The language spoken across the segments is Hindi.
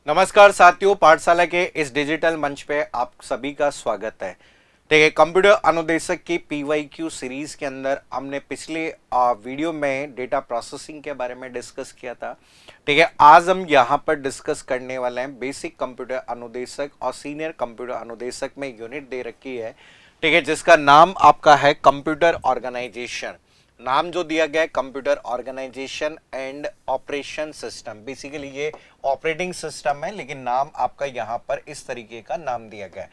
नमस्कार साथियों, पाठशाला के इस डिजिटल मंच पे आप सभी का स्वागत है। ठीक है, कंप्यूटर अनुदेशक की पीवाईक्यू सीरीज के अंदर हमने पिछले वीडियो में डेटा प्रोसेसिंग के बारे में डिस्कस किया था। ठीक है, आज हम यहाँ पर डिस्कस करने वाले हैं बेसिक कंप्यूटर अनुदेशक और सीनियर कंप्यूटर अनुदेशक में यूनिट दे रखी है। ठीक है, जिसका नाम आपका है कंप्यूटर ऑर्गेनाइजेशन। नाम जो दिया गया है computer organization and operation system. Basically ये ऑपरेटिंग सिस्टम है, लेकिन नाम आपका यहाँ पर इस तरीके का नाम दिया गया है।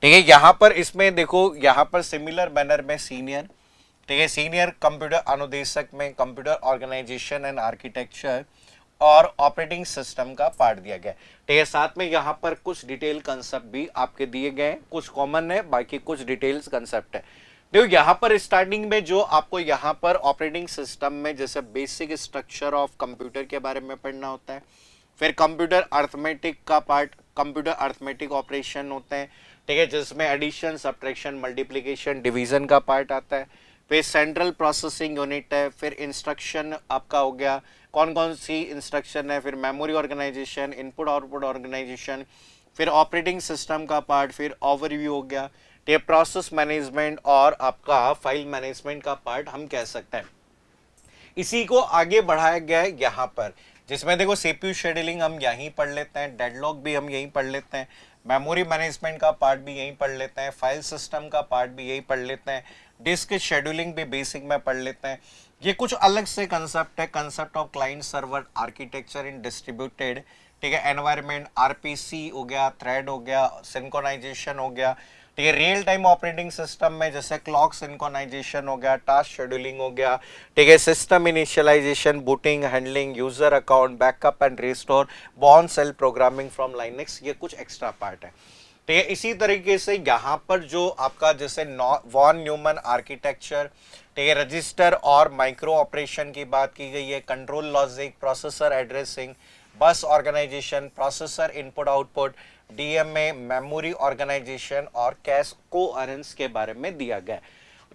ठीक है, यहाँ पर इसमें देखो, यहाँ पर सिमिलर मैनर में सीनियर, ठीक है, सीनियर कंप्यूटर अनुदेशक में कंप्यूटर ऑर्गेनाइजेशन एंड आर्किटेक्चर और ऑपरेटिंग सिस्टम का पार्ट दिया गया है। ठीक है, साथ में यहाँ पर कुछ डिटेल कंसेप्ट भी आपके दिए गए हैं, कुछ कॉमन है, बाकी कुछ डिटेल्स कंसेप्ट है। देखो यहाँ पर स्टार्टिंग में जो आपको यहाँ पर ऑपरेटिंग सिस्टम में जैसे बेसिक स्ट्रक्चर ऑफ कंप्यूटर के बारे में पढ़ना होता है, फिर कंप्यूटर अर्थमेटिक का पार्ट, कंप्यूटर अर्थमेटिक ऑपरेशन होते हैं, ठीक है, जिसमें एडिशन, सब्ट्रैक्शन, मल्टीप्लिकेशन, डिवीजन का पार्ट आता है, फिर सेंट्रल प्रोसेसिंग यूनिट है, फिर इंस्ट्रक्शन आपका हो गया, कौन कौन सी इंस्ट्रक्शन है, फिर memory organization, input output organization, फिर ऑपरेटिंग सिस्टम का पार्ट, फिर ओवरव्यू हो गया, ये प्रोसेस मैनेजमेंट और आपका फाइल मैनेजमेंट का पार्ट हम कह सकते हैं। इसी को आगे बढ़ाया गया है यहाँ पर, जिसमें देखो सीपीयू शेड्यूलिंग हम यहीं पढ़ लेते हैं, डेडलॉक भी हम यहीं पढ़ लेते हैं, मेमोरी मैनेजमेंट का पार्ट भी यहीं पढ़ लेते हैं, फाइल सिस्टम का पार्ट भी यहीं पढ़ लेते हैं, डिस्क शेड्यूलिंग भी बेसिक में पढ़ लेते हैं। ये कुछ अलग से कंसेप्ट है, concept of client server architecture in distributed, ठीक है, एनवायरनमेंट, आरपीसी हो गया, थ्रेड हो गया, सिंक्रोनाइजेशन हो गया, ठीक है, रियल टाइम ऑपरेटिंग सिस्टम में जैसे क्लॉक सिंक्रोनाइजेशन हो गया, टास्क शेड्यूलिंग हो गया, ठीक है, system initialization, booting, handling, user account, backup and restore, Bourne shell programming from Linux, ये कुछ एक्स्ट्रा पार्ट है। ठीक है, इसी तरीके से यहाँ पर जो आपका जैसे वॉन न्यूमन आर्किटेक्चर, ठीक है, रजिस्टर और माइक्रो ऑपरेशन की बात की गई है, control logic, processor addressing, bus organization, processor input output, DMA, memory organization और कैश कोहेरेंस के बारे में दिया गया है।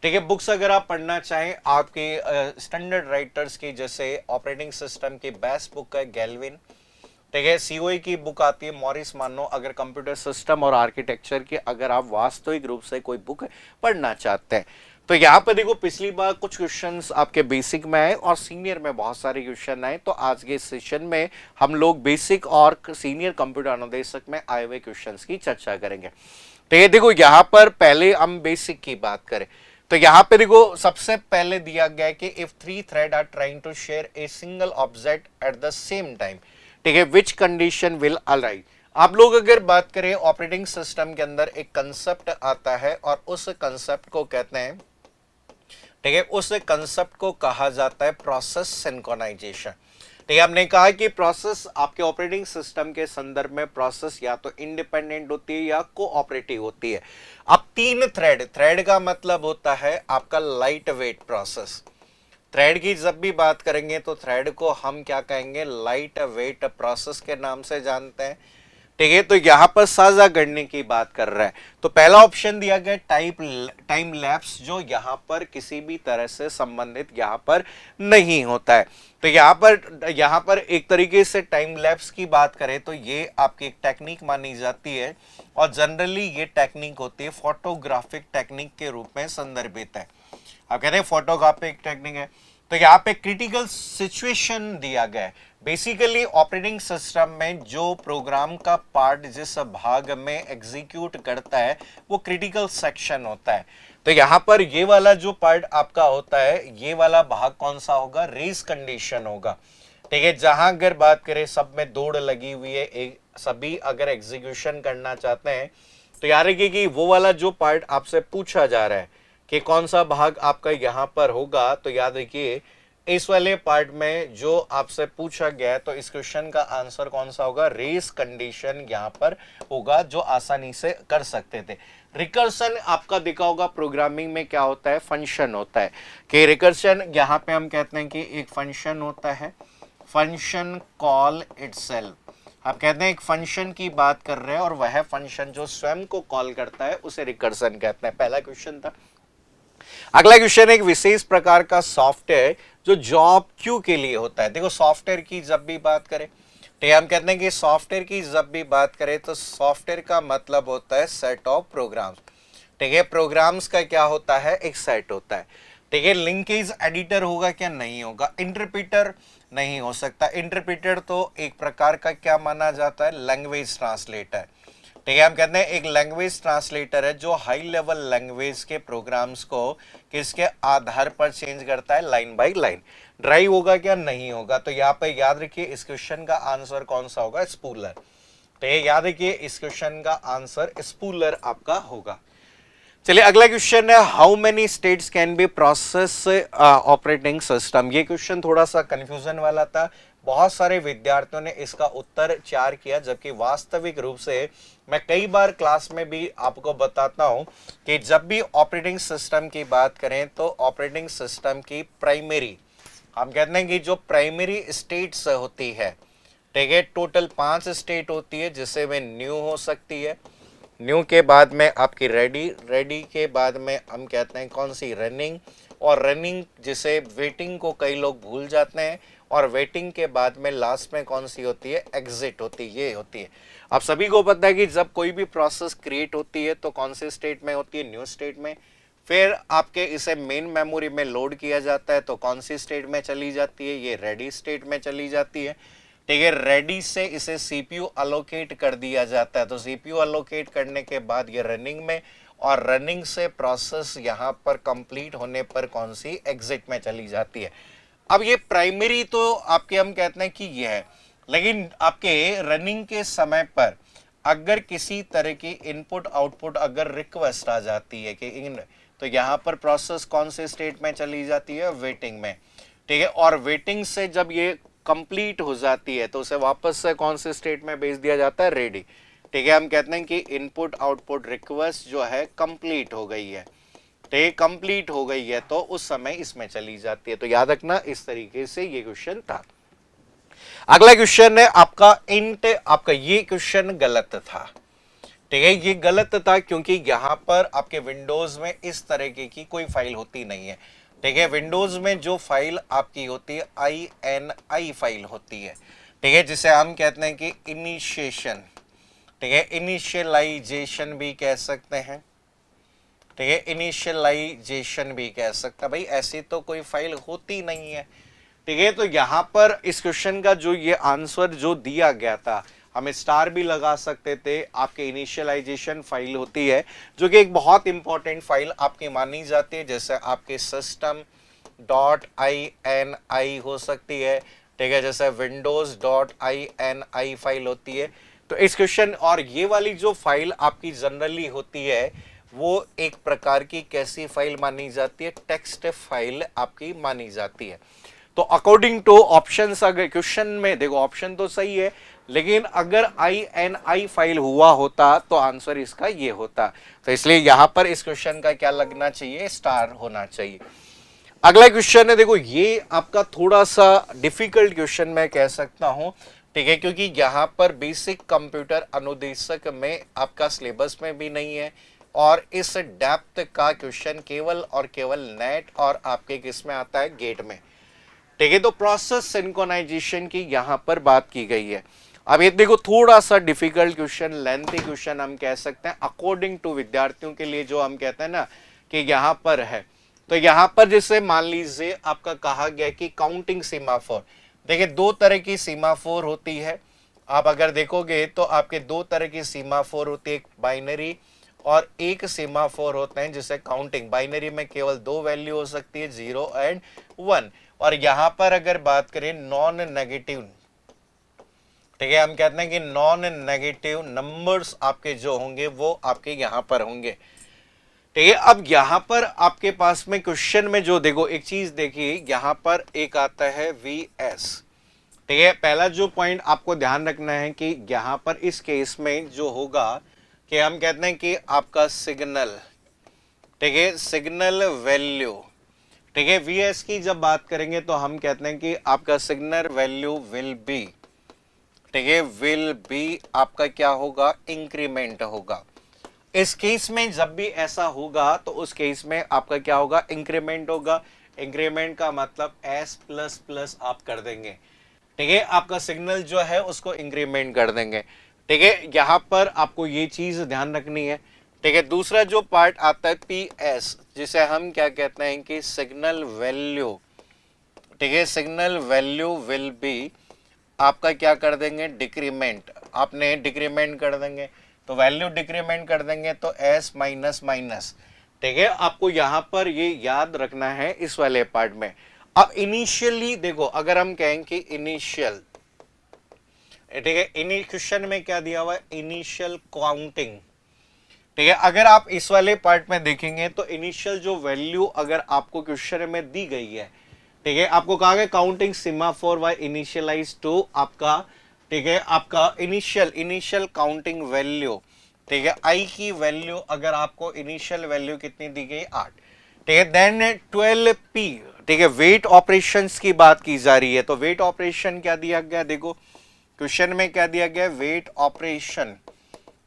ठीक है, बुक्स अगर आप पढ़ना चाहें आपके स्टैंडर्ड राइटर्स की, जैसे ऑपरेटिंग सिस्टम की बेस्ट बुक है गैल्विन, ठीक है, सीओई की बुक आती है मॉरिस मानो, अगर कंप्यूटर सिस्टम और आर्किटेक्चर की अगर आप वास्तविक रूप से कोई बुक पढ़ना चाहते हैं। तो यहाँ पे देखो, पिछली बार कुछ क्वेश्चंस आपके बेसिक में आए और सीनियर में बहुत सारे क्वेश्चन आए, तो आज के सेशन में हम लोग बेसिक और सीनियर कंप्यूटर अनुदेशक में आए हुए क्वेश्चंस की चर्चा करेंगे। तो ये देखो, यहाँ पर पहले हम बेसिक की बात करें तो यहाँ पे देखो सबसे पहले दिया गया है कि if three thread are trying to share a single object at the same time, ठीक है, विच कंडीशन विल अलाइव। आप लोग अगर बात करें ऑपरेटिंग सिस्टम के अंदर एक कंसेप्ट आता है और उस कंसेप्ट को कहते हैं, ठीक है, उस कंसेप्ट को कहा जाता है प्रोसेस सिंक्रोनाइजेशन। ठीक है, हमने कहा कि प्रोसेस आपके ऑपरेटिंग सिस्टम के संदर्भ में प्रोसेस या तो इंडिपेंडेंट होती है या कोऑपरेटिव होती है। अब तीन थ्रेड, थ्रेड का मतलब होता है आपका लाइट वेट प्रोसेस। थ्रेड की जब भी बात करेंगे तो थ्रेड को हम क्या कहेंगे, लाइट वेट प्रोसेस के नाम से जानते हैं। ठीक है, तो यहां पर साझा करने की बात कर रहा है, तो पहला ऑप्शन दिया गया टाइम लैप्स, जो यहां पर किसी भी तरह से संबंधित यहां पर नहीं होता है। तो यहां पर एक तरीके से टाइम लैप्स की बात करें तो ये आपकी एक टेक्निक मानी जाती है और जनरली ये टेक्निक होती है फोटोग्राफिक टेक्निक के रूप में संदर्भित है। आप कहते हैं फोटोग्राफिक टेक्निक है, तो यहाँ पे क्रिटिकल सिचुएशन दिया गया है। बेसिकली ऑपरेटिंग सिस्टम में जो प्रोग्राम का पार्ट जिस भाग में एग्जीक्यूट करता है वो क्रिटिकल सेक्शन होता है। तो यहाँ पर ये वाला जो पार्ट आपका होता है, ये वाला भाग कौन सा होगा, रेस कंडीशन होगा। ठीक है, जहां अगर बात करें सब में दौड़ लगी हुई है, एक सभी अगर एग्जीक्यूशन करना चाहते हैं, तो याद रखिए कि वो वाला जो पार्ट आपसे पूछा जा रहा है कि कौन सा भाग आपका यहां पर होगा, तो याद रखिए इस वाले पार्ट में जो आपसे पूछा गया है, तो इस क्वेश्चन का आंसर कौन सा होगा, रेस कंडीशन यहां पर होगा, जो आसानी से कर सकते थे। रिकर्शन आपका देखा होगा प्रोग्रामिंग में क्या होता है, फंक्शन होता है, कि रिकर्शन यहां पे हम कहते हैं कि एक फंक्शन होता है, फंक्शन कॉल इटसेल्फ। आप कहते हैं एक फंक्शन की बात कर रहे हैं और वह फंक्शन जो स्वयं को कॉल करता है उसे रिकर्शन कहते हैं। पहला क्वेश्चन था। अगला क्वेश्चन एक विशेष प्रकार का सॉफ्टवेयर जो जॉब क्यू के लिए होता है। देखो सॉफ्टवेयर की जब भी बात करें ठीक है, हम कहते हैं कि सॉफ्टवेयर की जब भी बात करें तो सॉफ्टवेयर का मतलब होता है सेट ऑफ प्रोग्राम्स। ठीक है, प्रोग्राम्स का क्या होता है, एक सेट होता है। ठीक है, लिंकेज एडिटर होगा क्या, नहीं होगा। इंटरप्रेटर नहीं हो सकता। इंटरप्रेटर तो एक प्रकार का क्या माना जाता है, लैंग्वेज ट्रांसलेटर। ठीक है, हम कहते हैं एक लैंग्वेज ट्रांसलेटर है जो हाई लेवल लैंग्वेज के प्रोग्राम्स को किसके आधार पर चेंज करता है, लाइन बाय लाइन। ड्राइव होगा क्या, नहीं होगा। तो यहाँ पे याद रखिए इस क्वेश्चन का आंसर कौन सा होगा, स्पूलर। तो ये याद रखिए इस क्वेश्चन का आंसर स्पूलर आपका होगा। चलिए अगला क्वेश्चन है, how many states can be process operating system. ये क्वेश्चन थोड़ा सा कंफ्यूजन वाला था। बहुत सारे विद्यार्थियों ने इसका उत्तर 4 किया, जबकि वास्तविक रूप से मैं कई बार क्लास में भी आपको बताता हूं कि जब भी ऑपरेटिंग सिस्टम की बात करें तो ऑपरेटिंग सिस्टम की प्राइमरी, हम कहते हैं कि जो प्राइमरी स्टेट्स होती है, ठीक है, टोटल 5 स्टेट होती है, जिसे में न्यू हो सकती है, न्यू के बाद में आपकी रेडी, रेडी के बाद में हम कहते हैं कौन सी, रनिंग, और रनिंग जिसे वेटिंग को कई लोग भूल जाते हैं, और वेटिंग के बाद में लास्ट में कौन सी होती है, एग्जिट होती है, ये होती है। आप सभी को पता है कि जब कोई भी प्रोसेस क्रिएट होती है तो कौन से स्टेट में होती है, न्यू स्टेट में। फिर आपके इसे मेन मेमोरी में लोड किया जाता है तो कौन सी स्टेट में चली जाती है, ये रेडी स्टेट में चली जाती है। ठीक है, रेडी से इसे सीपीयू अलोकेट कर दिया जाता है, तो सीपीयू अलोकेट करने के बाद ये रनिंग में, और रनिंग से प्रोसेस यहाँ पर कंप्लीट होने पर कौन सी, एग्जिट में चली जाती है। अब ये प्राइमरी तो आपके हम कहते हैं कि ये है, लेकिन आपके रनिंग के समय पर अगर किसी तरह की इनपुट आउटपुट अगर रिक्वेस्ट आ जाती है कि इन, तो यहाँ पर प्रोसेस कौन से स्टेट में चली जाती है, वेटिंग में। ठीक है, और वेटिंग से जब ये कंप्लीट हो जाती है तो उसे वापस से कौन से स्टेट में भेज दिया जाता है, रेडी। ठीक है, हम कहते हैं कि इनपुट आउटपुट रिक्वेस्ट जो है कंप्लीट हो गई है, ठीक, कंप्लीट हो गई है तो उस समय इसमें चली जाती है। तो याद रखना इस तरीके से ये क्वेश्चन था। अगला क्वेश्चन है आपका इंट, आपका ये क्वेश्चन गलत था। ठीक है, ये गलत था क्योंकि यहां पर आपके विंडोज में इस तरीके की कोई फाइल होती नहीं है। ठीक है, विंडोज में जो फाइल आपकी होती है INI फाइल होती है। ठीक है, जिसे हम कहते हैं कि इनिशिएशन, ठीक है, इनिशियलाइजेशन भी कह सकते हैं। ठीक है, इनिशियलाइजेशन भी कह सकते हैं। भाई ऐसी तो कोई फाइल होती नहीं है। ठीक है, तो यहां पर इस क्वेश्चन का जो ये आंसर जो दिया गया था, हम स्टार भी लगा सकते थे। आपके इनिशियलाइजेशन फाइल होती है जो कि एक बहुत इंपॉर्टेंट फाइल आपकी मानी जाती है, जैसे आपके system.ini हो सकती है। ठीक है, जैसे windows.ini फाइल होती है। तो इस क्वेश्चन, और ये वाली जो फाइल आपकी जनरली होती है वो एक प्रकार की कैसी फाइल मानी जाती है, टेक्स्ट फाइल आपकी मानी जाती है। तो अकॉर्डिंग टू ऑप्शन, अगर क्वेश्चन में देखो ऑप्शन तो सही है, लेकिन अगर INI फाइल हुआ होता तो आंसर इसका ये होता। तो इसलिए यहां पर इस क्वेश्चन का क्या लगना चाहिए, स्टार होना चाहिए। अगला क्वेश्चन है, देखो ये आपका थोड़ा सा डिफिकल्ट क्वेश्चन मैं कह सकता हूं। ठीक है, क्योंकि यहां पर बेसिक कंप्यूटर अनुदेशक में आपका सिलेबस में भी नहीं है, और इस डेप्थ का क्वेश्चन केवल और केवल नेट और आपके किस में आता है, गेट में। ठीक है, तो प्रोसेस सिंक्रोनाइजेशन की यहां पर बात की गई है। अब ये देखो थोड़ा सा डिफिकल्ट क्वेश्चन, लेंथी क्वेश्चन हम कह सकते हैं अकॉर्डिंग टू विद्यार्थियों के लिए, जो हम कहते हैं ना कि यहां पर है। तो यहां पर जैसे मान लीजिए आपका कहा गया कि काउंटिंग सीमाफोर, देखिए 2 तरह की सीमाफोर होती है। आप अगर देखोगे तो आपके 2 तरह की सीमाफोर होती है, एक बाइनरी और एक सीमाफोर होते हैं जिसे काउंटिंग। बाइनरी में केवल 2 वैल्यू हो सकती है, 0 एंड 1। और यहां पर अगर बात करें नॉन नेगेटिव, ठीक है, हम कहते हैं कि नॉन नेगेटिव नंबर्स आपके जो होंगे वो आपके यहां पर होंगे। ठीक है, अब यहां पर आपके पास में क्वेश्चन में जो देखो एक चीज देखिए, यहां पर एक आता है VS। ठीक है, पहला जो पॉइंट आपको ध्यान रखना है कि यहां पर इस केस में जो होगा कि हम कहते हैं कि आपका सिग्नल, ठीक है, सिग्नल वैल्यू। ठीक है, VS की जब बात करेंगे तो हम कहते हैं कि आपका सिग्नल वैल्यू विल बी, ठीक है, विल बी आपका क्या होगा, इंक्रीमेंट होगा। इस केस में जब भी ऐसा होगा तो उस केस में आपका क्या होगा, इंक्रीमेंट होगा। इंक्रीमेंट का मतलब S++ आप कर देंगे। ठीक है, आपका सिग्नल जो है उसको इंक्रीमेंट कर देंगे। ठीक है, यहां पर आपको ये चीज ध्यान रखनी है। ठीक है, दूसरा जो पार्ट आता है PS, जिसे हम क्या कहते हैं कि सिग्नल वैल्यू। ठीक है, सिग्नल वैल्यू विल बी आपका क्या कर देंगे, डिक्रीमेंट। आपने डिक्रीमेंट कर देंगे तो वैल्यू डिक्रीमेंट कर देंगे तो S माइनस माइनस। ठीक है, आपको यहां पर ये याद रखना है इस वाले पार्ट में। अब इनिशियली देखो, अगर हम कहें कि इनिशियल, ठीक है, क्वेश्चन में क्या दिया हुआ है, इनिशियल काउंटिंग। ठीक है, अगर आप इस वाले पार्ट में देखेंगे तो इनिशियल जो वैल्यू अगर आपको क्वेश्चन में दी गई है, ठीक है, आपको कहा गया काउंटिंग सिमाफोर वाई इनिशियलाइज टू आपका, ठीक है, आपका इनिशियल काउंटिंग वैल्यू। ठीक है, आई की वैल्यू अगर आपको इनिशियल वैल्यू कितनी दी गई, 8। ठीक है, देन 12p। ठीक है, वेट ऑपरेशंस की बात की जा रही है, तो वेट ऑपरेशन क्या दिया गया, देखो क्वेश्चन में क्या दिया गया, वेट ऑपरेशन।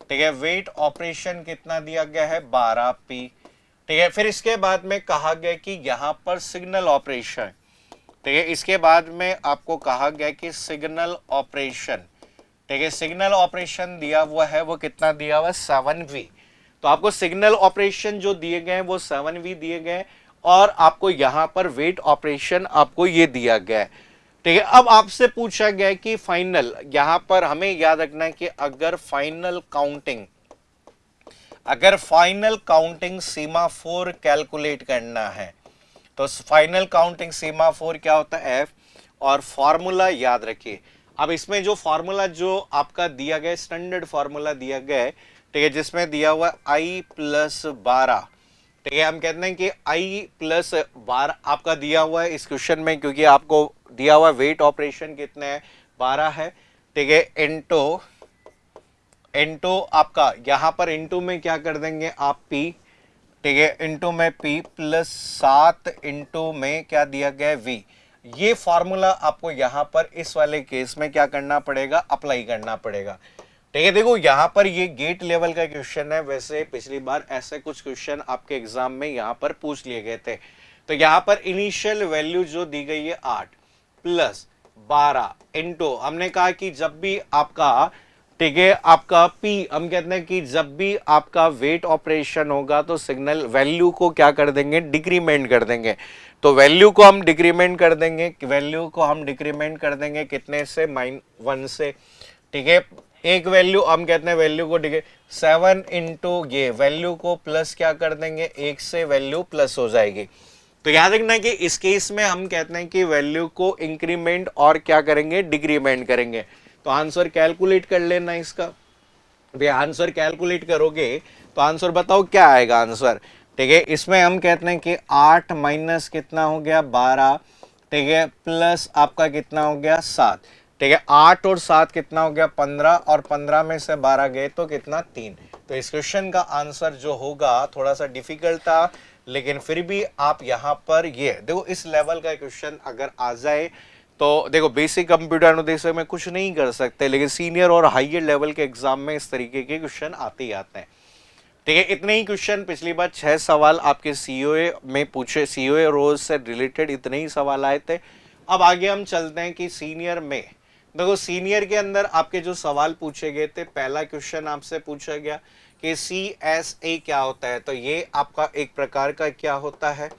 ठीक है, वेट ऑपरेशन कितना दिया गया है, 12p। ठीक है, फिर इसके बाद में कहा गया कि यहां पर सिग्नल ऑपरेशन। ठीक है, इसके बाद में आपको कहा गया कि सिग्नल ऑपरेशन। ठीक है, सिग्नल ऑपरेशन दिया हुआ है वो कितना दिया हुआ है, 7v। तो आपको सिग्नल ऑपरेशन जो दिए गए हैं वो 7v दिए गए, और आपको यहां पर वेट ऑपरेशन आपको ये दिया गया है। ठीक है, अब आपसे पूछा गया कि फाइनल, यहां पर हमें याद रखना है कि अगर फाइनल काउंटिंग सीमाफोर कैलकुलेट करना है तो फाइनल काउंटिंग सीमाफोर क्या होता है, F, और फॉर्मूला याद रखिए। अब इसमें जो फॉर्मूला जो आपका दिया गया, स्टैंडर्ड फॉर्मूला दिया गया है, ठीक है, जिसमें दिया हुआ I प्लस 12। ठीक है, हम कहते हैं कि I प्लस 12 आपका दिया हुआ है इस क्वेश्चन में, क्योंकि आपको दिया हुआ वेट ऑपरेशन कितने है, 12 है। ठीक है, इंटू आपका यहां पर इंटू में क्या कर देंगे आप, P। ठीक है, इंटू में P प्लस 7 इंटू में क्या दिया गया, V। ये फॉर्मूला आपको यहां पर इस वाले केस में क्या करना पड़ेगा, अप्लाई करना पड़ेगा। ठीक है, देखो यहां पर ये गेट लेवल का क्वेश्चन है, वैसे पिछली बार ऐसे कुछ क्वेश्चन आपके एग्जाम में यहां पर पूछ लिए गए थे। तो यहां पर इनिशियल वैल्यू जो दी गई है 8 प्लस 12 इंटू, हमने कहा कि जब भी आपका, ठीक है, आपका P, हम कहते हैं कि जब भी आपका वेट ऑपरेशन होगा तो सिग्नल वैल्यू को क्या कर देंगे, डिक्रीमेंट कर देंगे। तो वैल्यू को हम डिक्रीमेंट कर देंगे, कितने से, -1 से। ठीक है, एक वैल्यू हम कहते हैं वैल्यू को 7 इंटू ये वैल्यू को प्लस क्या कर देंगे, 1 से वैल्यू प्लस हो जाएगी। तो याद रखना कि इस केस में हम कहते हैं कि वैल्यू को इंक्रीमेंट और क्या करेंगे, डिक्रीमेंट करेंगे। तो आंसर कैलकुलेट कर लेना इसका। भैया आंसर कैलकुलेट करोगे तो आंसर बताओ क्या आएगा आंसर। ठीक है, इसमें हम कहते हैं कि 8 माइनस कितना हो गया, 12। ठीक है, प्लस आपका कितना हो गया, 7। ठीक है, 8 और 7 कितना हो गया, 15, और 15 में से 12 गए तो कितना, 3। तो इस क्वेश्चन का आंसर जो होगा थोड़ा सा डिफिकल्ट था, लेकिन फिर भी आप यहाँ पर ये देखो, इस लेवल का क्वेश्चन अगर आ जाए तो देखो, बेसिक कंप्यूटर अनुदेशक में कुछ नहीं कर सकते, लेकिन सीनियर और हाइयर लेवल के एग्जाम में इस तरीके के क्वेश्चन आते ही आते हैं। ठीक है, इतने ही क्वेश्चन, पिछली बार 6 सवाल आपके सीओए में पूछे, सीओए रोज से रिलेटेड इतने ही सवाल आए थे। अब आगे हम चलते हैं कि सीनियर में देखो, सीनियर के अंदर आपके जो सवाल पूछे गए थे, पहला क्वेश्चन आपसे पूछा गया कि CSA क्या होता है। तो ये आपका एक प्रकार का क्या होता है,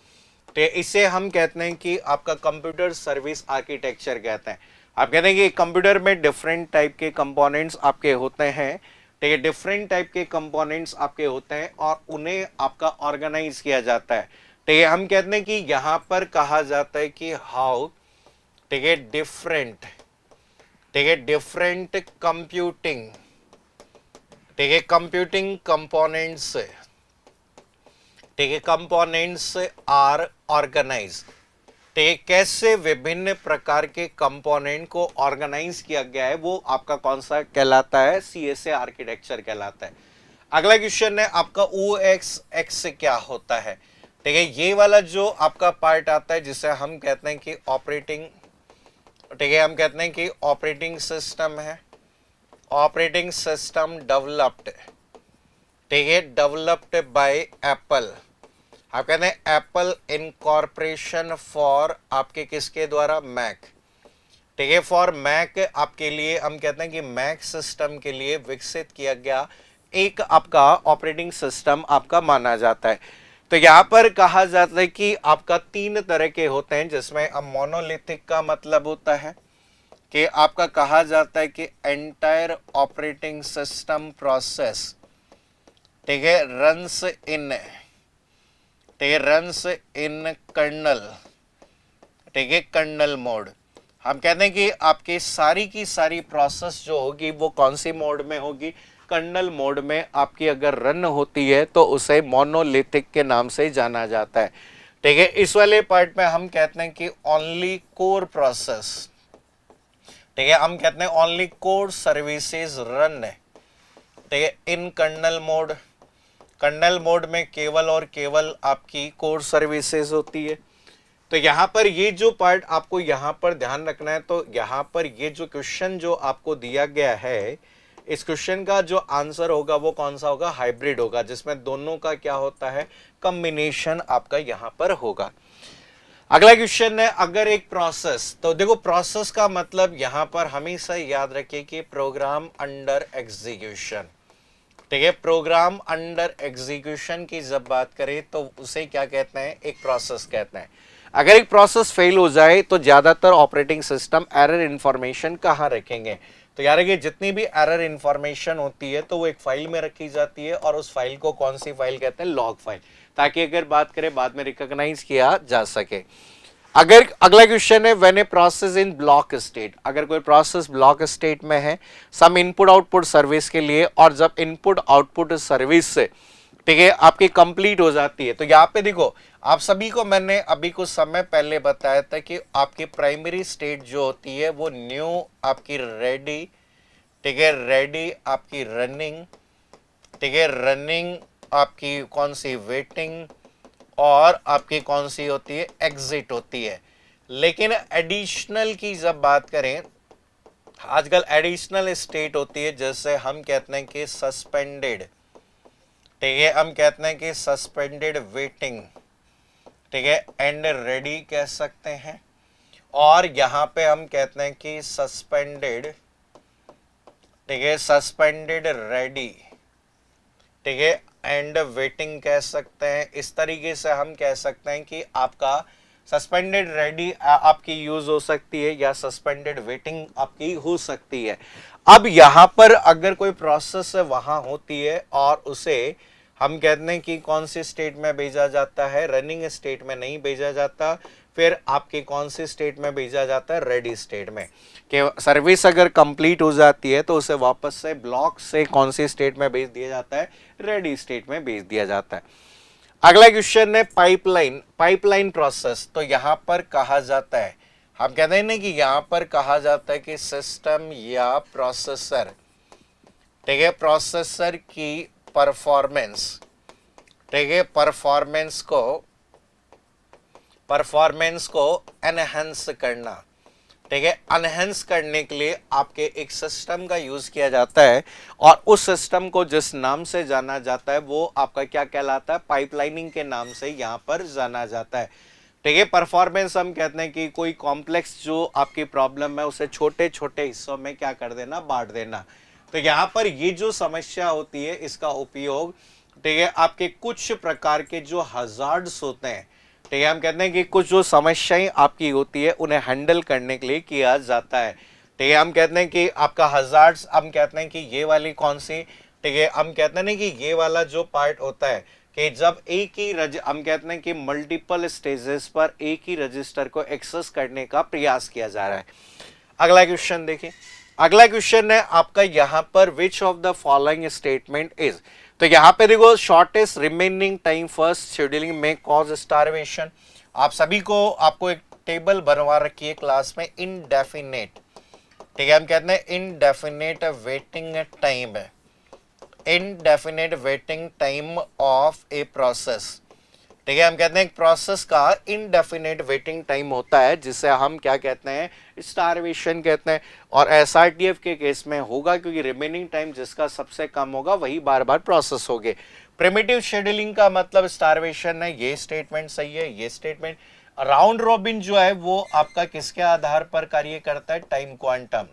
तो इसे हम कहते हैं कि आपका कंप्यूटर सर्विस आर्किटेक्चर कहते हैं। आप कहते हैं कि कंप्यूटर में डिफरेंट टाइप के कंपोनेंट्स आपके होते हैं। ठीक है, डिफरेंट टाइप के कंपोनेंट्स आपके होते हैं और उन्हें आपका ऑर्गेनाइज किया जाता है। ठीक है, हम कहते हैं कि यहां पर कहा जाता है कि हाउ, ठीक है, डिफरेंट कंप्यूटिंग, ठीक है, कंप्यूटिंग कंपोनेंट्स, ठीक है, कंपोनेंट्स आर ऑर्गेनाइज। ठीक है, कैसे विभिन्न प्रकार के कंपोनेंट को ऑर्गेनाइज किया गया है वो आपका कौन सा कहलाता है, CSA आर्किटेक्चर कहलाता है। अगला क्वेश्चन है आपका OXX क्या होता है। ठीक है, ये वाला जो आपका पार्ट आता है जिसे हम कहते हैं कि ऑपरेटिंग, ठीक है, हम कहते हैं कि ऑपरेटिंग सिस्टम है, ऑपरेटिंग सिस्टम डेवलप्ड, ठीक है, डेवलप्ड बाय एप्पल। आप कहते हैं एप्पल इनकॉर्पोरेशन फॉर आपके किसके द्वारा, मैक। ठीक ठीक है। फॉर मैक आपके लिए हम कहते हैं कि मैक सिस्टम के लिए विकसित किया गया एक आपका ऑपरेटिंग सिस्टम आपका माना जाता है। तो यहां पर कहा जाता है कि आपका 3 तरह के होते हैं, जिसमें अब मोनोलिथिक का मतलब होता है कि आपका कहा जाता है कि एंटायर ऑपरेटिंग सिस्टम प्रोसेस, ठीक है, रन्स इन, ठीक है, रन्स इन कर्नल, ठीक है, कर्नल मोड। हम कहते हैं कि आपकी सारी की सारी प्रोसेस जो होगी वो कौन सी मोड में होगी, कर्नल मोड में आपकी अगर रन होती है तो उसे मोनोलिथिक के नाम से जाना जाता है। ठीक है, इस वाले पार्ट में हम कहते हैं कि ओनली कोर प्रोसेस, ठीक है, हम कहते हैं ओनली कोर सर्विसेज रन है, ठीक है, इन कर्नल मोड। कर्नल मोड में केवल और केवल आपकी कोर सर्विसेज होती है। तो यहां पर ये जो पार्ट आपको यहां पर ध्यान रखना है, तो यहां पर ये जो क्वेश्चन जो आपको दिया गया है, इस क्वेश्चन का जो आंसर होगा वो कौन सा होगा, हाइब्रिड होगा, जिसमें दोनों का क्या होता है, कॉम्बिनेशन आपका यहां पर होगा। अगला क्वेश्चन है, अगर एक प्रोसेस, तो देखो प्रोसेस का मतलब यहां पर हमेशा याद रखिए कि प्रोग्राम अंडर एग्जीक्यूशन, ठीक है, प्रोग्राम अंडर एग्जीक्यूशन की जब बात करें तो उसे क्या कहते हैं, एक प्रोसेस कहते हैं। अगर एक प्रोसेस फेल हो जाए तो ज्यादातर ऑपरेटिंग सिस्टम एरर इंफॉर्मेशन कहाँ रखेंगे, तो यार ये जितनी भी एरर इंफॉर्मेशन होती है तो वो एक फाइल में रखी जाती है, और उस फाइल को कौन सी फाइल कहते हैं, लॉग फाइल, ताकि अगर बात करें बाद में रिकॉग्नाइज किया जा सके। अगर अगला क्वेश्चन है, when a process in block state, अगर कोई प्रोसेस ब्लॉक स्टेट में है सम इनपुट आउटपुट सर्विस के लिए, और जब इनपुट आउटपुट सर्विस से, ठीक है, आपकी कंप्लीट हो जाती है, तो यहाँ पे देखो आप सभी को मैंने अभी कुछ समय पहले बताया था कि आपकी प्राइमरी स्टेट जो होती है वो न्यू आपकी रेडी, ठीक है, रेडी आपकी रनिंग, ठीक है, रनिंग आपकी कौन सी, वेटिंग, और आपकी कौन सी होती है, एग्जिट होती है। लेकिन एडिशनल की जब बात करें, आजकल एडिशनल स्टेट होती है, जैसे हम कहते हैं कि सस्पेंडेड, ठीक है, हम कहते हैं कि सस्पेंडेड वेटिंग, ठीक है, एंड रेडी कह सकते हैं, और यहां पे हम कहते हैं कि सस्पेंडेड, ठीक है, सस्पेंडेड रेडी, ठीक है, एंड वेटिंग कह सकते हैं। इस तरीके से हम कह सकते हैं कि आपका सस्पेंडेड रेडी आपकी यूज हो सकती है, या सस्पेंडेड वेटिंग आपकी हो सकती है। अब यहां पर अगर कोई प्रोसेस वहां होती है और उसे हम कहते हैं कि कौन सी स्टेट में भेजा जाता है, रनिंग स्टेट में नहीं भेजा जाता, फिर आपके कौन सी स्टेट में भेजा जाता है, रेडी स्टेट में, कि सर्विस अगर कंप्लीट हो जाती है तो उसे वापस से ब्लॉक से कौन सी स्टेट में भेज दिया जाता है, रेडी स्टेट में भेज दिया जाता है। अगला क्वेश्चन है, पाइपलाइन, पाइपलाइन प्रोसेस, तो यहां पर कहा जाता है, हम कहते हैं ना कि यहां पर कहा जाता है कि सिस्टम या प्रोसेसर, ठीक है, प्रोसेसर की परफॉर्मेंस, ठीक है, परफॉर्मेंस को एनहेंस करना, ठीक है, एनहेंस करने के लिए आपके एक सिस्टम का यूज किया जाता है, और उस सिस्टम को जिस नाम से जाना जाता है वो आपका क्या कहलाता है, पाइपलाइनिंग के नाम से यहां पर जाना जाता है। ठीक है, परफॉर्मेंस हम कहते हैं कि कोई कॉम्प्लेक्स जो आपकी प्रॉब्लम है उसे छोटे छोटे हिस्सों में क्या कर देना, बांट देना। तो यहाँ पर ये जो समस्या होती है इसका उपयोग, ठीक है, आपके कुछ प्रकार के जो हजार्ड्स होते हैं, ठीक है, हम कहते हैं कि कुछ जो समस्याएं आपकी होती है उन्हें हैंडल करने के लिए किया जाता है। ठीक है, हम कहते हैं कि आपका हजार्ड्स, हम कहते हैं कि ये वाली कौन सी, ठीक है, हम कहते हैं कि ये वाला जो पार्ट होता है कि जब एक ही हम कहते हैं कि मल्टीपल स्टेजेस पर एक ही रजिस्टर को एक्सेस करने का प्रयास किया जा रहा है। अगला क्वेश्चन देखिए, अगला क्वेश्चन है आपका यहाँ पर which of the following statement is, तो यहाँ पे देखो shortest remaining time first scheduling में कॉज स्टारवेशन। आप सभी को आपको एक टेबल बनवा रखी है क्लास में, इनडेफिनेट, ठीक है, हम कहते हैं indefinite waiting time, indefinite waiting time of a process. ठीक है, हम कहते हैं एक प्रोसेस का इनडेफिनेट वेटिंग टाइम होता है जिसे हम क्या कहते हैं, स्टारवेशन कहते हैं। और एसआरटीएफ के केस में होगा क्योंकि रिमेनिंग टाइम जिसका सबसे कम होगा वही बार बार प्रोसेस होगे। प्रिमिटिव शेड्यूलिंग का मतलब स्टारवेशन है, ये स्टेटमेंट सही है, ये स्टेटमेंट। राउंड रॉबिन जो है वो आपका किसके आधार पर कार्य करता है, टाइम क्वांटम।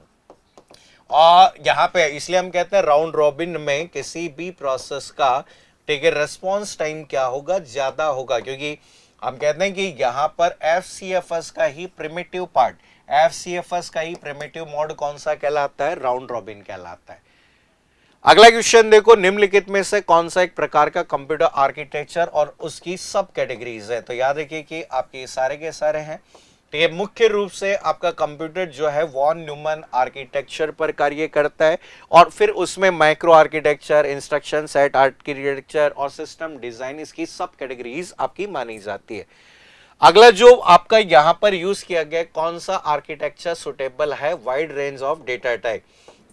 और यहाँ पे इसलिए हम कहते हैं राउंड रॉबिन में किसी भी प्रोसेस का ठीक है रेस्पॉन्स टाइम क्या होगा, ज्यादा होगा, क्योंकि हम कहते हैं कि यहाँ पर एफसीएफएस का ही प्रिमिटिव पार्ट, एफसीएफएस का ही प्रिमिटिव मोड कौन सा कहलाता है, राउंड रॉबिन कहलाता है। अगला क्वेश्चन देखो, निम्नलिखित में से कौन सा एक प्रकार का कंप्यूटर आर्किटेक्चर और उसकी सब कैटेगरीज है। तो याद रखिए कि आपके सारे के सारे हैं। तो ये मुख्य रूप से आपका कंप्यूटर जो है वॉन न्यूमन आर्किटेक्चर पर कार्य करता है, और फिर उसमें micro architecture, instruction set architecture और सिस्टम डिजाइन, इसकी सब कैटेगरीज आपकी मानी जाती है। अगला जो आपका यहां पर यूज किया गया कौन सा आर्किटेक्चर सुटेबल है, wide range of data type.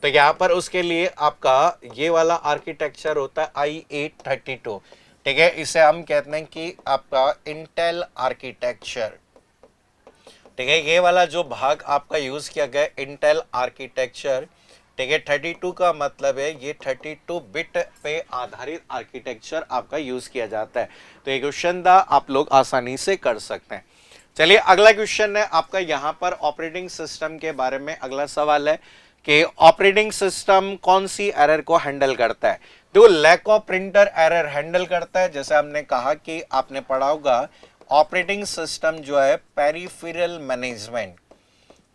तो यहां पर उसके लिए आपका ये वाला आर्किटेक्चर होता है i832, ठीक है, इसे हम कहते हैं कि आपका इंटेल आर्किटेक्चर, ठीक है। ये वाला जो भाग आपका यूज किया गया इंटेल आर्किटेक्चर, ठीक है, 32 का मतलब है ये 32 बिट पे आधारित आर्किटेक्चर आपका यूज किया जाता है। तो ये क्वेश्चन था, आप लोग आसानी से कर सकते हैं। चलिए अगला क्वेश्चन है आपका यहां पर ऑपरेटिंग सिस्टम के बारे में। अगला सवाल है कि ऑपरेटिंग सिस्टम कौन सी एरर को हैंडल करता है। देखो lack of printer error handle करता है। जैसे हमने कहा कि आपने पढ़ा होगा ऑपरेटिंग सिस्टम जो है पेरिफेरल मैनेजमेंट,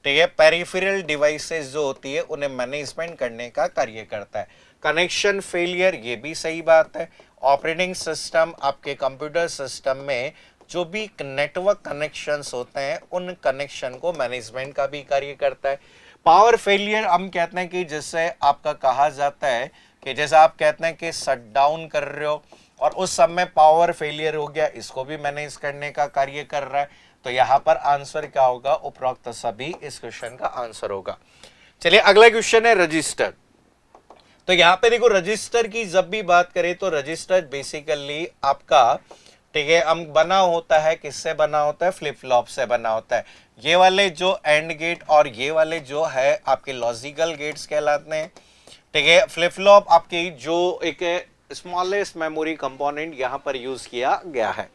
ठीक है, पेरिफेरल डिवाइसेस जो होती है उन्हें मैनेजमेंट करने का कार्य करता है। कनेक्शन फेलियर, ये भी सही बात है। ऑपरेटिंग सिस्टम आपके कंप्यूटर सिस्टम में जो भी नेटवर्क कनेक्शंस होते हैं उन कनेक्शन को मैनेजमेंट का भी कार्य करता है। पावर फेलियर हम कहते हैं कि जैसे आपका कहा जाता है कि जैसे आप कहते हैं कि शट डाउन कर रहे हो और उस समय पावर फेलियर हो गया, इसको भी मैनेज करने का कार्य कर रहा है। तो यहां पर आंसर क्या होगा, उपरोक्त सभी इस क्वेश्चन का आंसर होगा। चलिए अगला क्वेश्चन है रजिस्टर। तो यहां पे देखो रजिस्टर की जब भी बात करें तो रजिस्टर बेसिकली आपका, ठीक है, हम बना होता है, किससे बना होता है, फ्लिप फ्लॉप से बना होता है। ये वाले जो एंड गेट और ये वाले जो है आपके लॉजिकल गेट्स कहलाते हैं, ठीक है। फ्लिप फ्लॉप आपकी जो एक स्मॉलेस्ट मेमोरी कंपोनेंट यहां पर यूज किया गया है।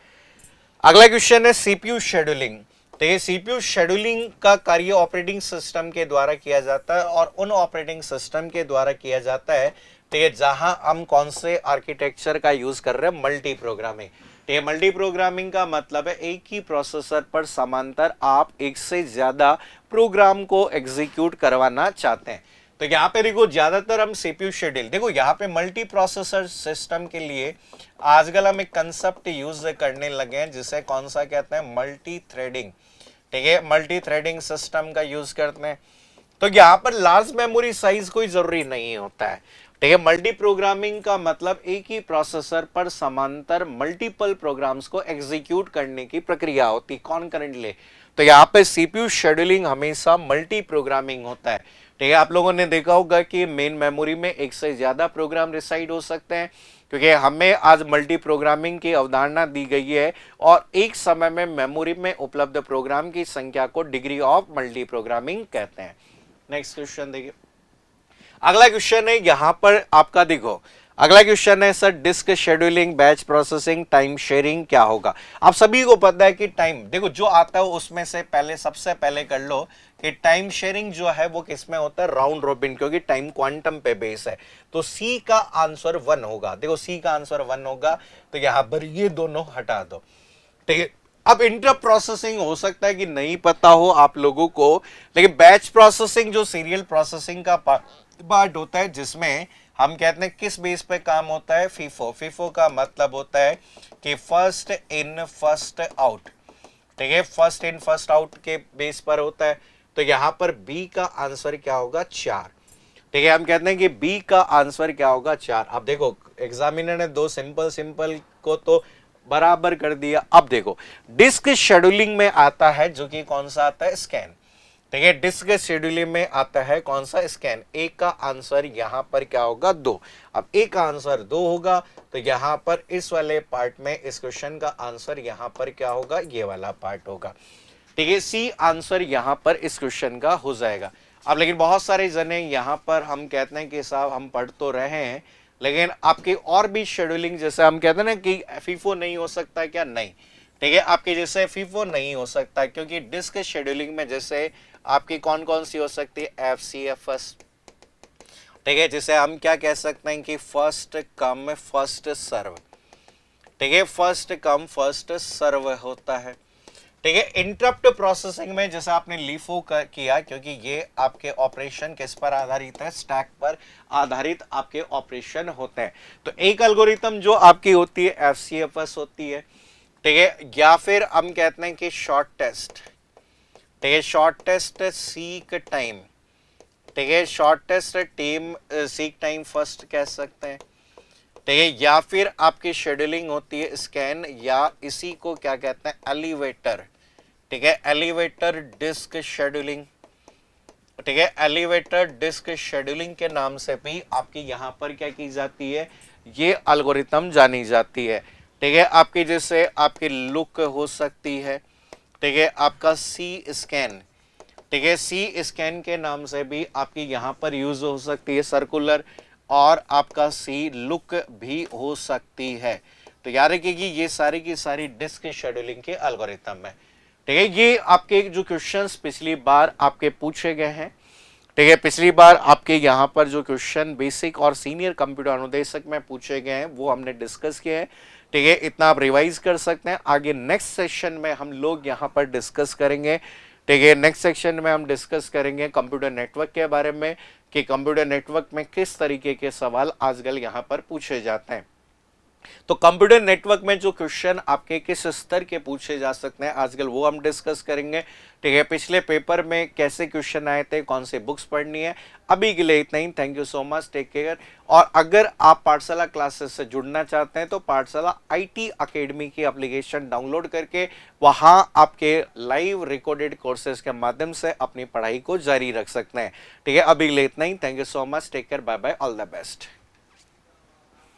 अगला क्वेश्चन है सीपीयू शेड्यूलिंग। तो ये सीपीयू शेड्यूलिंग का कार्य ऑपरेटिंग सिस्टम के द्वारा किया जाता है और उन ऑपरेटिंग सिस्टम के द्वारा किया जाता है तो ये जहां हम कौन से आर्किटेक्चर का यूज कर रहे हैं, मल्टी प्रोग्रामिंग। तो ये मल्टी प्रोग्रामिंग का मतलब है एक ही प्रोसेसर पर समांतर आप एक से ज्यादा प्रोग्राम को एग्जीक्यूट करवाना चाहते हैं। तो यहाँ पे देखो ज्यादातर हम सीपीयू शेड्यूल, देखो यहाँ पे मल्टी प्रोसेसर सिस्टम के लिए आजकल हम एक कंसेप्ट यूज करने लगे हैं जिसे कौन सा कहते हैं, मल्टी थ्रेडिंग, ठीक है, मल्टी थ्रेडिंग सिस्टम का यूज करते हैं। तो यहाँ पर लार्ज मेमोरी साइज कोई जरूरी नहीं होता है, ठीक है। मल्टी प्रोग्रामिंग का मतलब एक ही प्रोसेसर पर समांतर मल्टीपल प्रोग्राम्स को एग्जीक्यूट करने की प्रक्रिया होती, कॉन्करेंटली। तो यहाँ पे सीपीयू शेड्यूलिंग हमेशा मल्टी प्रोग्रामिंग होता है, ठीक है। आप लोगों ने देखा होगा कि मेन मेमोरी में एक से ज्यादा प्रोग्राम रिसाइड हो सकते हैं, क्योंकि हमें आज मल्टी प्रोग्रामिंग की अवधारणा दी गई है और एक समय में मेमोरी में उपलब्ध प्रोग्राम की संख्या को डिग्री ऑफ मल्टी प्रोग्रामिंग कहते हैं। नेक्स्ट क्वेश्चन देखिए। अगला क्वेश्चन है यहां पर आपका, देखो अगला क्वेश्चन है sir disk scheduling, batch processing, time sharing क्या होगा। आप सभी को पता है कि टाइम, देखो जो आता है उसमें से पहले सबसे पहले कर लो कि टाइम शेयरिंग जो है वो किसमें होता है, राउंड रॉबिन, क्योंकि टाइम क्वांटम पे बेस है। तो सी का आंसर 1 होगा। देखो सी का आंसर 1 होगा, तो यहां पर ये दोनों हटा दो, ठीक है। अब इंटर प्रोसेसिंग हो सकता है कि नहीं पता हो आप लोगों को, लेकिन बैच प्रोसेसिंग जो सीरियल प्रोसेसिंग का पार्ट होता है जिसमें हम कहते हैं किस बेस पे काम होता है, फीफो। फीफो का मतलब होता है कि फर्स्ट इन फर्स्ट आउट, ठीक है, फर्स्ट इन फर्स्ट आउट के बेस पर होता है। तो यहां पर बी का आंसर क्या होगा, 4, ठीक है। हम कहते हैं कि बी का आंसर क्या होगा, 4। अब देखो एग्जामिनर ने दो सिंपल को तो बराबर कर दिया। अब देखो डिस्क शेड्यूलिंग में आता है जो कि कौन सा आता है, स्कैन, ठीक है। डिस्क शेड्यूलिंग में आता है कौन सा, स्कैन। ए का आंसर यहां पर क्या होगा, 2। अब ए का आंसर 2 होगा, तो यहां पर इस वाले पार्ट में इस क्वेश्चन का आंसर यहां पर क्या होगा, ये वाला पार्ट होगा, ठीक है। सी आंसर यहां पर इस क्वेश्चन का हो जाएगा। अब लेकिन बहुत सारे जने यहां पर हम कहते हैं कि साहब हम पढ़ तो रहे हैं, लेकिन आपकी और भी शेड्यूलिंग, जैसे हम कहते हैं ना कि फीफो नहीं हो सकता क्या, नहीं, ठीक है। आपके जैसे फीफो नहीं हो सकता, क्योंकि डिस्क शेड्यूलिंग में जैसे आपकी कौन कौन सी हो सकती है, FCFS। ठीक है, जिसे हम क्या कह सकते हैं कि फर्स्ट कम फर्स्ट सर्व। ठीक है, फर्स्ट कम फर्स्ट सर्व होता है। ठीक है, इंटरप्ट प्रोसेसिंग में जैसे आपने लीफो किया, क्योंकि ये आपके ऑपरेशन किस पर आधारित है, स्टैक पर आधारित आपके ऑपरेशन होते हैं। तो एक एल्गोरिथम जो आपकी होती है FCFS होती है। ठीक है, या फिर हम कहते हैं कि शॉर्ट टेस्ट। ठीक है, शॉर्ट टेस्ट सीक टाइम। ठीक है, shortest time seek time first कह सकते हैं। ठीक है, या फिर आपकी शेड्यूलिंग होती है स्कैन, या इसी को क्या कहते हैं, एलिवेटर। ठीक है, एलिवेटर डिस्क शेड्यूलिंग। ठीक है, एलिवेटर डिस्क शेड्यूलिंग के नाम से भी आपकी यहां पर क्या की जाती है, ये एल्गोरिथम जानी जाती है। ठीक है, आपकी जैसे आपकी लुक हो सकती है। ठीक है, आपका सी स्कैन। ठीक है, सी स्कैन के नाम से भी आपकी यहां पर यूज हो सकती है सर्कुलर, और आपका सी लुक भी हो सकती है। तो याद रखिए कि ये सारी की सारी डिस्क शेड्यूलिंग के एल्गोरिथम है। ठीक है, ये आपके जो क्वेश्चंस पिछली बार आपके पूछे गए हैं। ठीक है, पिछली बार आपके यहाँ पर जो क्वेश्चन बेसिक और सीनियर कंप्यूटर अनुदेशक में पूछे गए हैं वो हमने डिस्कस किए हैं। ठीक है, इतना आप रिवाइज कर सकते हैं। आगे नेक्स्ट सेशन में हम लोग यहाँ पर डिस्कस करेंगे। ठीक है, नेक्स्ट सेक्शन में हम डिस्कस करेंगे कंप्यूटर नेटवर्क के बारे में, कि कंप्यूटर नेटवर्क में किस तरीके के सवाल आजकल यहाँ पर पूछे जाते हैं। तो कंप्यूटर नेटवर्क में जो क्वेश्चन आपके किस स्तर के पूछे जा सकते हैं आजकल, वो हम डिस्कस करेंगे। ठीक है, पिछले पेपर में कैसे क्वेश्चन आए थे, कौन से बुक्स पढ़नी है। अभी के लिए इतना ही। Thank you so much, take care. और अगर आप पाठशाला क्लासेस से जुड़ना चाहते हैं तो पाठशाला IT अकेडमी की एप्लीकेशन डाउनलोड करके वहां आपके लाइव रिकॉर्डेड कोर्सेज के माध्यम से अपनी पढ़ाई को जारी रख सकते हैं। ठीक है, अभी के लिए इतना ही। Thank you so much, take care, bye bye, all the best.